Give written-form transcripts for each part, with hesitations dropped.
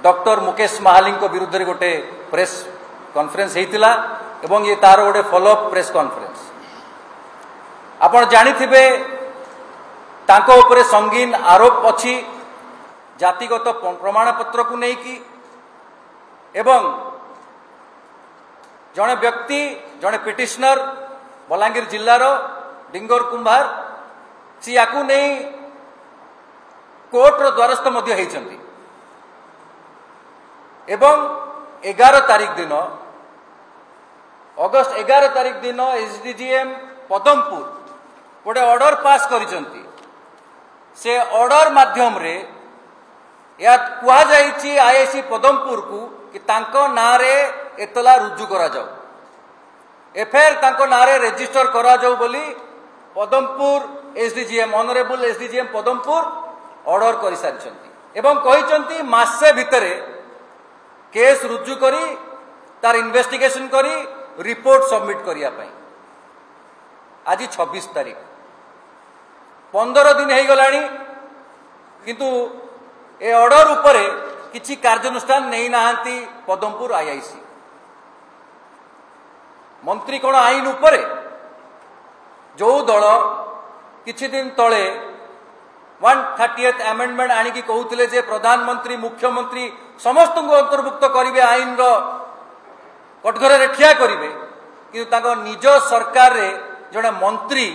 Doctor Mukesh Mahali विरुद्ध रे गोटे प्रेस कॉन्फ्रेंस होता एवं ये तार गोटे फॉलोअप प्रेस कॉन्फ्रेंस आपण जानिथिबे तांको उपरे संगीन आरोप अछि जातिगत प्रमाणपत्र को लेकिन एवं जड़े व्यक्ति जड़े पिटिशनर बलांगीर जिलार डिंगर कुंभार सी या नहीं कोर्टर द्वारस्थ होती एवं 11 तारीख दिन अगस्त 11 तारीख दिन एसडीजीएम पदमपुर गोटे ऑर्डर पास करिसंती से ऑर्डर माध्यम रे या कुआ जाइछि आईआईसी पदमपुर को कि तांको नारे एतला रुजु करा जाऊ एफआईआर तांको नारे रजिस्टर करा जाऊ बोली Padampur SDGM honourable SDGM Padampur order करि सारिसंती एवं कहिसंती मासे भितरे केस रुजु करी तार इन्वेस्टिगेशन करी रिपोर्ट सबमिट करिया पई आज 26 तारीख 15 दिन हो गलानी किंतु ए ऑर्डर उपरे किछि कार्यानुष्ठान नहीं नाहंती पदमपुर आईआईसी मंत्री कोन आईन उपरे जो दल किछि दिन तले 130th अमेंडमेंट आनिकी कहूतिले जे प्रधानमंत्री मुख्यमंत्री समस्त को अंतर्भुक्त करिवे आईन रो कटघरे रे ठिया करिवे किंतु ताको निज सरकार रे जने मंत्री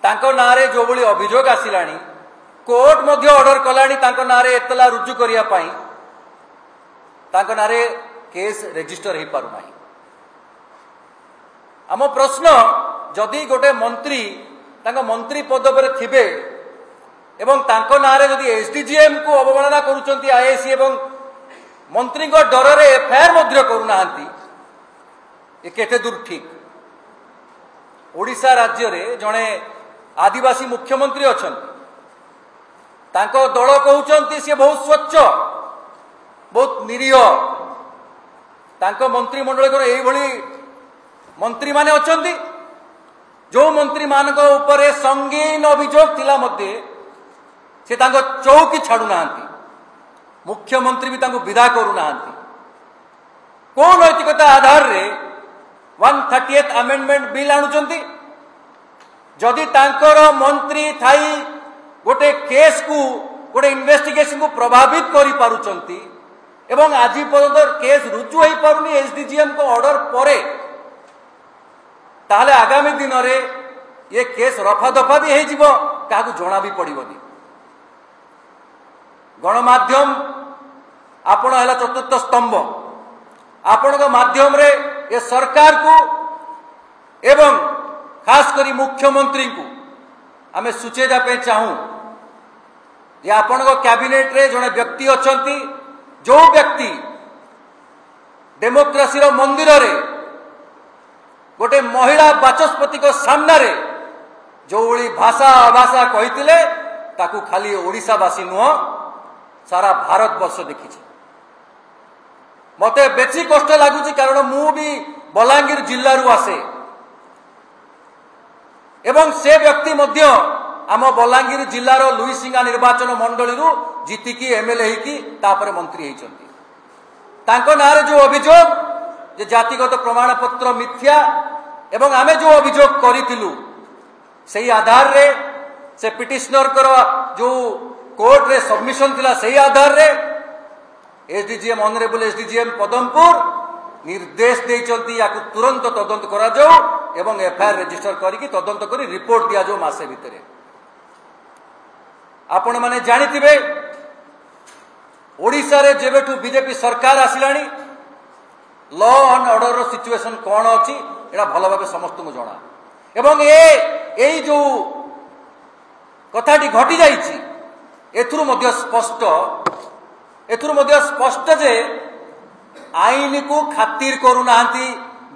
ताको नारे जो बली अभियोग आसिलानी कोर्ट मध्य ऑर्डर कलानी ताको नारे एतला रुजु करिया पाई ताको नारे केस रजिस्टर हे पारु नाही आम प्रश्न जदि गोटे मंत्री ताको मंत्री पद पर थिबे एवं ताको नारे जदि एसडीजीएम को अवमानना करूचंती आईआईसी एवं मंत्री को डर रे एफआईआर मध्य करूनाहांती ये केते दूर ठीक ओडिशा राज्य रे जने आदिवासी मुख्यमंत्री अछंती तांको दल कहउचंती से बहुत स्वच्छ बहुत निरीह तांको मंत्रिमंडल को एई भली मंत्री माने अछंती जो मंत्री मान ऊपर संगीन अभियोग थिला मध्ये से तांको चौकी छाड़ू नाहांती मुख्यमंत्री भी तांको विदा करू नाहांती को नैतिकता आधार रे 130th अमेंडमेंट बिल आणुचंती जदि तांकर मंत्री थाई गोटे केस को गोटे इन्वेस्टिगेशन को प्रभावित करि पारुचंती एवं आज पर्यंत केस रुजु होई पारुनी एसडीजीएम को ऑर्डर परे ताहले आगामी दिन रे ये केस रफा दफा भी हे जिवो काहू जणा भी पड़िबनी गणमाध्यम आपण हला चतुर्थ स्तंभ आपण माध्यम रे ये सरकार को एवं खास करी मुख्यमंत्री को आमे सूचेदा पे चाहूं जे आपण कैबिनेट रे जने व्यक्ति अछंती जो व्यक्ति डेमोक्रेसी रो मंदिर रे गोटे महिला बाचस्पति को सामना रे जो ओली भाषा अभाषा कहितिले ताकू खाली ओडिशावासी नुह सारा भारत वर्ष देखी मते बेसी कष्ट लगुच कारण मु भी बलांगीर जिल्ला रु आसे एवं से व्यक्ति मध्य आम बलांगीर जिल्लार लुईसिंगा निर्वाचन मंडली रु जीतिकी एमएलए होकी तापर मंत्री होइचंती तांको नारे जो अभियोग जे जातिगत प्रमाणपत्र मिथ्या एवं आमे जो अभियोग करितिलु सेही आधार रे से पिटिशनर कर जो कोर्ट रे सबमिशन थिला सेही आधार रे एसडीजीएम ऑनरेबल एसडीजीएम पदमपुर निर्देश देइचंती याकु तुरंत तदंत करा जाऊ एवं एफआईआर रजिस्टर करिकी तदंत करी रिपोर्ट दिया जाऊ मासे भितरे आपण माने जानिथिबे ओडिशा रे जेबेठु बीजेपी सरकार आसिलानी लॉ एंड ऑर्डर रो सिचुएशन कोन अछि एडा भलो भाबे समस्त को जणा एवं एई जो कथाटी घटी जाइछि एथुरु मध्य स्पष्ट जे आईन को खातिर करू नाहंती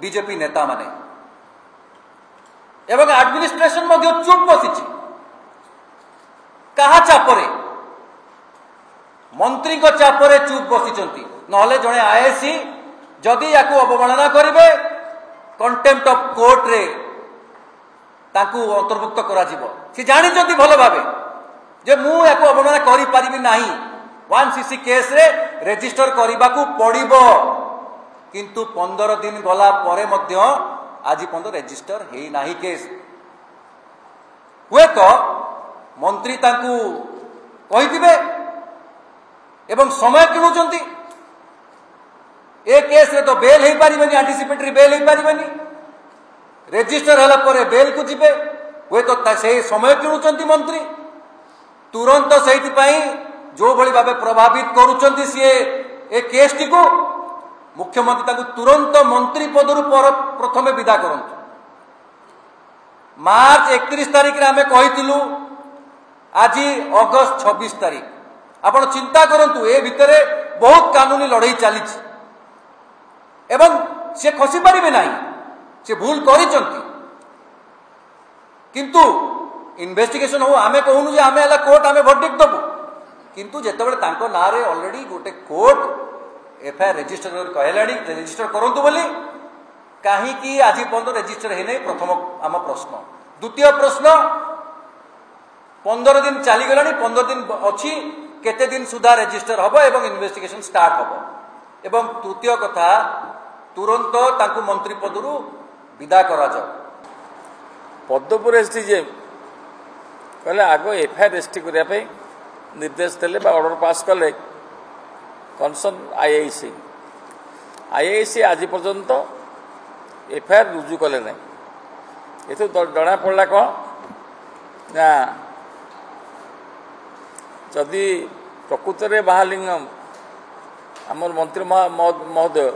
बीजेपी नेता माने एवं एडमिनिस्ट्रेशन मध्य चुप बसिछि कहा चापरे मंत्री को चापरे चुप बसिचंती नहले जणे आईएसी जदि याकू अवमानना करिवे कंटेम्प्ट ऑफ कोर्ट रे ताकू अंतर्भुक्त करा जिवो से जानिचंती भलो भाबे जे मु याकू अवमानना करि पारिबि नाही 1cc केस रे रेजिस्टर करने को पड़िबो किंतु 15 दिन गला परे मध्य आज पर्यंत रेजिस्टर हे नाही केस हुए तो मंत्री तांकू कहिथिबे एवं समय किणुचंती ए केस रे तो बेल हे पारिबनी एंटीसिपेटरी बेल हे पारिबनी रेजिस्टर हला परे बेल को जिबे हुए तो से समय किणुचंती मंत्री तुरंत सेहिति पई जो भली भाबे प्रभावित करूचंती सी ए केस टी को मुख्यमंत्री ताकू तुरंत मंत्री पदरु प्रथमे विदा करंतु मार्च 31 तारिख रे हमें कहितिलु आज अगस्त 26 तारिख आपण चिंता करंतु ए भितरे बहुत कानूनी लड़ाई चली एवं से खसी पारिबे नाही से भूल करिचंती किंतु इन्वेस्टिगेशन हो आमे कहूनु जे आमे हला कोर्ट आमे वर्डिक्ट दबु किंतु जेतेबेले तांको नारे ऑलरेडी गोटे कोर्ट एफआईआर रजिस्टर कहलाणी रजिस्टर करंतु बोली कहीं कि आज पर्यंत रजिस्टर है नहीं प्रथम आम प्रश्न द्वितीय प्रश्न 15 दिन चली गलानी 15 दिन अच्छी केते दिन सुधा रजिस्टर हबो एवं इन्वेस्टिगेशन स्टार्ट हबो एवं तृतीय कथा तुरंत तांको मंत्री पदरु विदा करा जाओ पद्मपुर एसडीजेएम कहले आगो एफआईआर रजिस्टर करने निर्देश देले ऑर्डर पास कले कनसर्न आईआईसी आज पर्यंत एफआईआर रुजु कले ना ये जना पड़ा कौन ना जदि प्रकृत में महालिंगम आमर मंत्री महोदय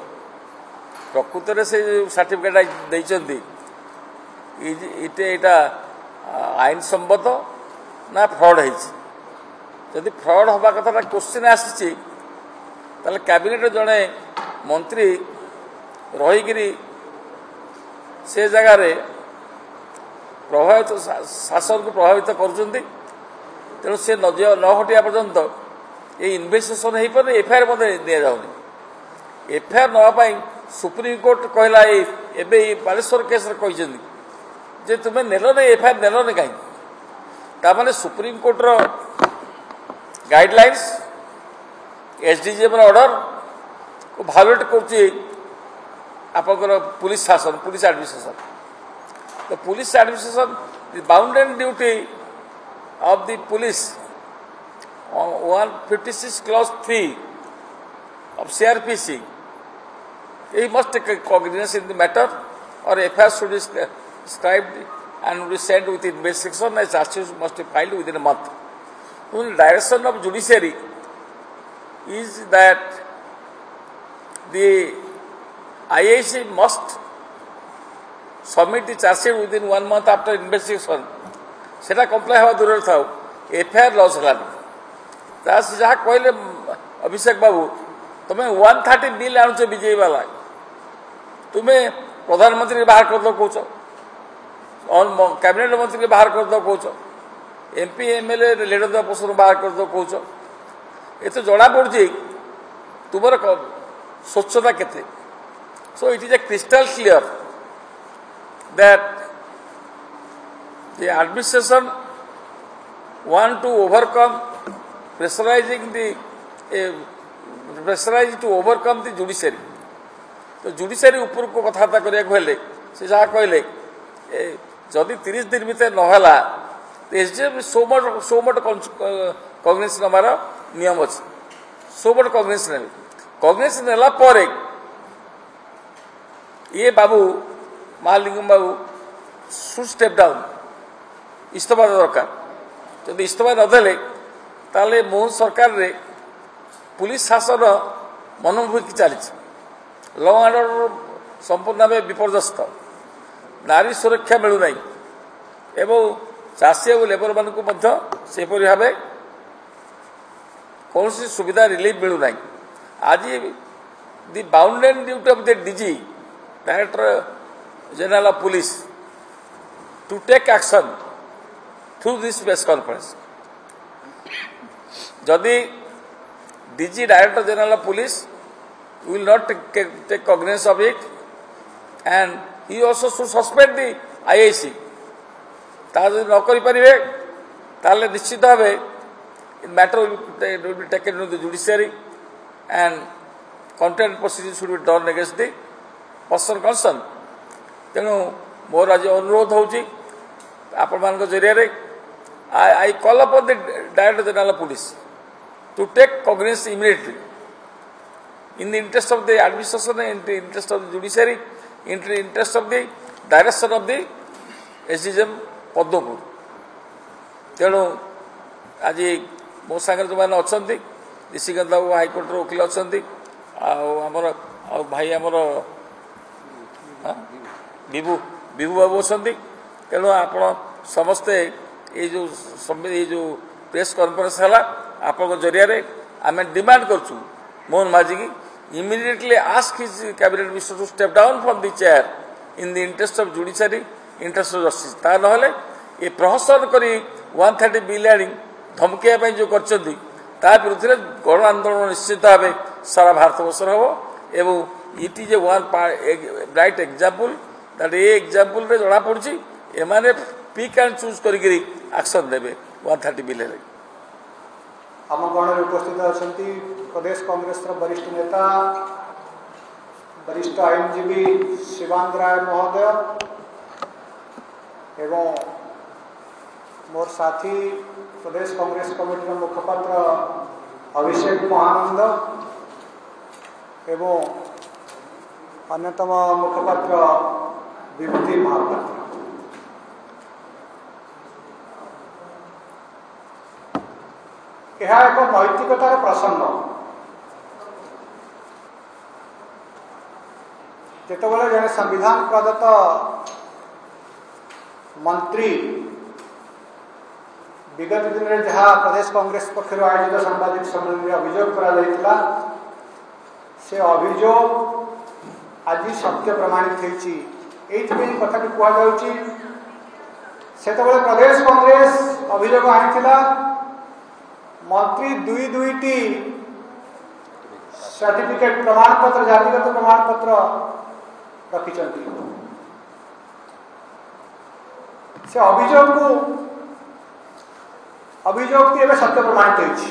प्रकृत में से सर्टिफिकेट देइचंती इटा आईन सम्मत ना फ्रॉड है जदि फ्रॉड हवा कथा क्वेश्चन आसी कैबिनेट जड़े मंत्री रहीकि से जगार प्रभावित शासन को प्रभावित कर तेणु से न हटिया पर्यंत ये इन्वेस्टिगेशन हो पारे एफआईआर दि जाऊनी एफआईआर नापाई सुप्रीम कोर्ट कहला एबे बालेश्वर केस जे तुम्हें नेल एफआईआर नेल कहीं तामाने सुप्रीम कोर्टर गाइडलाइंस एसडीजीएम ऑर्डर को भायोलेट कर पुलिस शासन पुलिस एडमिनिस्ट्रेशन तो police administration the bound and duty of the police 156 clause 3 of CRPC he must take cognizance in the matter or FIR should be described and will be sent with investigation as charges must be filed within a month. The direction of judiciary is that the IAC must submit the charge sheet within 1 month after investigation. सेटा comply हवा दूर था FIR loss है जहाँ कहले अभिषेक बाबू तुम्हें 130 bill आणुच BJP वाला तुम्हें प्रधानमंत्री बाहर कर दो कौच कैबिनेट मंत्री बाहर कर दो कौच एमपी एमएलए लीडर पोस्ट बाहर कर दो कौच ये तो जना पड़ी तुम स्वच्छता केते so it is a crystal clear that the administration want to overcome pressurizing the pressurized to overcome the judiciary तो जुडिशियरी ऊपर को कथबार्ता करें से जहाँ कहले जदि 30 दिन भीतर नहला तो एसडीएम सोमट कग्निस नबार नियम अच्छे सोमट कग्निस ने कग्निस नेला परे ये बाबू महालिंगम बाबू शुड स्टेप डाउन इस्तफा दरकार जब इस्तफा नदेले ताले मोहन सरकार रे पुलिस शासन मनोभूति चली लॉ एंड ऑर्डर संपूर्ण भाव विपर्यस्त नारी सुरक्षा मिलूना एवं चाषी और लेबर मान सेपरी भाव कौन सुविधा रिलीफ मिलूना आज the bound and duty of the DG director general of police to take action through this press conference जदि DG director general of police will not take cognizance of it and he also should suspend the IAC ता जदि न करि परिबे ताले निश्चित भावे in matter will be taken to the judiciary and content proceedings should be done against the person concerned. तेणु मोर आज अनुरोध होची आपण मान जरिया I call upon the Director General of Police to take cognizance immediately in the interest of the administration, in the interest of the judiciary, in the interest of the direction of the SDGM Padampur. तेणु आज मो सागर जो मैंने अच्छा ऋषिकांत बाबू हाइकोर्टर वकिल अच्छा आमर भाई आमर विभू विभू बाबू अच्छा तेणु आप समस्ते ये जो प्रेस कॉन्फ्रेंस है आप जरिया आम डिमांड करूँ मोहन माझी की immediately ask his cabinet minister to step down from the chair in the interest of judiciary, interest of justice. ता नहले ये प्रहसन करी 130 बिलियन धमकिया पे जो करछंती ता विरुद्ध रे गण आंदोलन निश्चित भावे सारा भारत वर्ष हो एवं it is a one bright example that A example रे जणा पड़छि एमाने पिक एंड चूज करी एक्शन देबे 130 बिलियन. आम गण उपस्थित अच्छा प्रदेश कांग्रेस वरिष्ठ नेता वरिष्ठ आईनजीवी शिवानंद राय महोदय एवं मोर साथी प्रदेश कांग्रेस कमिटी मुखपात्र अभिषेक महानंद एवं अन्यतम मुखपात्र विभूति महापात्र. यह एक नैतिकतार प्रसंग. जितेबाला जन संविधान प्रदत्त मंत्री विगत दिन में जहाँ प्रदेश कांग्रेस पक्षर आयोजित सांबादिक सम्मेलन में अभियोग करा से अभियोग आज सत्य प्रमाणित होती कथा कहुच्छी से प्रदेश कांग्रेस अभियोग आनी मंत्री दुईटी सर्टिफिकेट प्रमाणपत्र जातिगत प्रमाणपत्र रखिंट से अभियोग की सत्य प्रमाणित होती.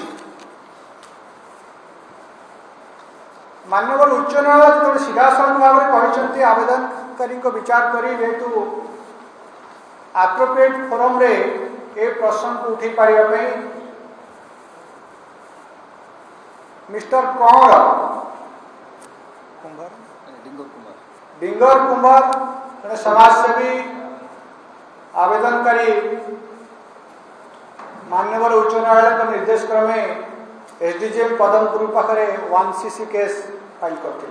माननीय उच्च न्यायालय जो सीधासख भाव में कहते आवेदनकारी विचार कर जेहेतु एप्रोप्रिएट फोरम रे ए प्रश्न को उठे पारे मिस्टर कंवर डिंगर कुमार जड़े समाजसेवी आवेदनकारी माननीय उच्च न्यायालय निर्देश क्रमे एसडीजेएम पदमपुर पाखे 1cc केस फाइल करते.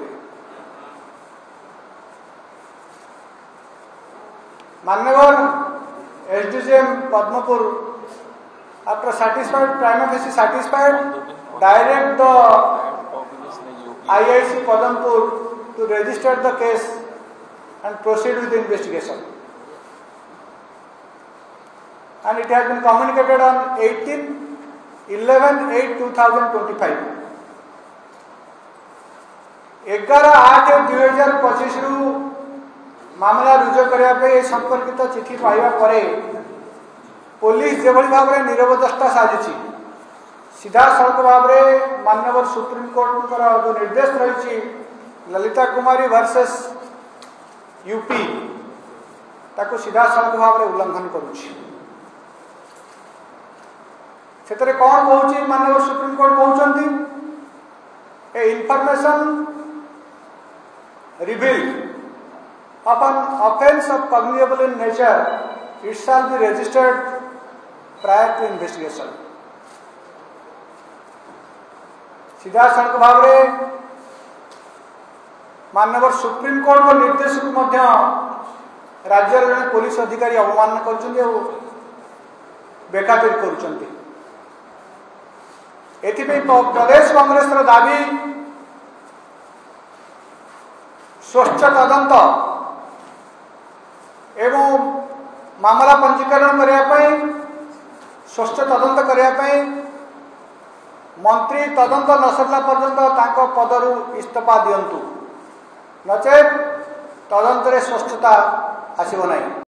माननीय SDJM Padampur after satisfied prima facie satisfied direct the IIC Padampur to register the case and proceed with the investigation. And it has been communicated on 18/11/8/2025. 11/8/2025 रु मामला रुजु करने संपर्कित चिठी पाइबा परे पुलिस जो भाव में निरवदस्ता साजिश सीधा सड़क भाव में माननीय सुप्रीम कोर्ट जो निर्देश रही ललिता कुमारी वर्सेस यूपी ताको सीधा सड़क भाव में उल्लंघन करुच्ची. से कौन कहूँ माननीय सुप्रीम कोर्ट कहते a information revealed of an offence of cognizable in nature, it shall be registered prior to investigation. सीधा सड़क भाव में माननीय सुप्रीम कोर्ट को निर्देश को राज्य जड़े पुलिस अधिकारी अवमान कर बेखातिर कर. प्रदेश कांग्रेस दाबी स्वच्छ तदंत एवं मामला पंजीकरण करने स्वच्छ तदंत करने मंत्री तदंत न सरला पर्यंत पदरु इस्तीफा दियंतु नचेत तदंत रे स्वच्छता आसीब नहीं.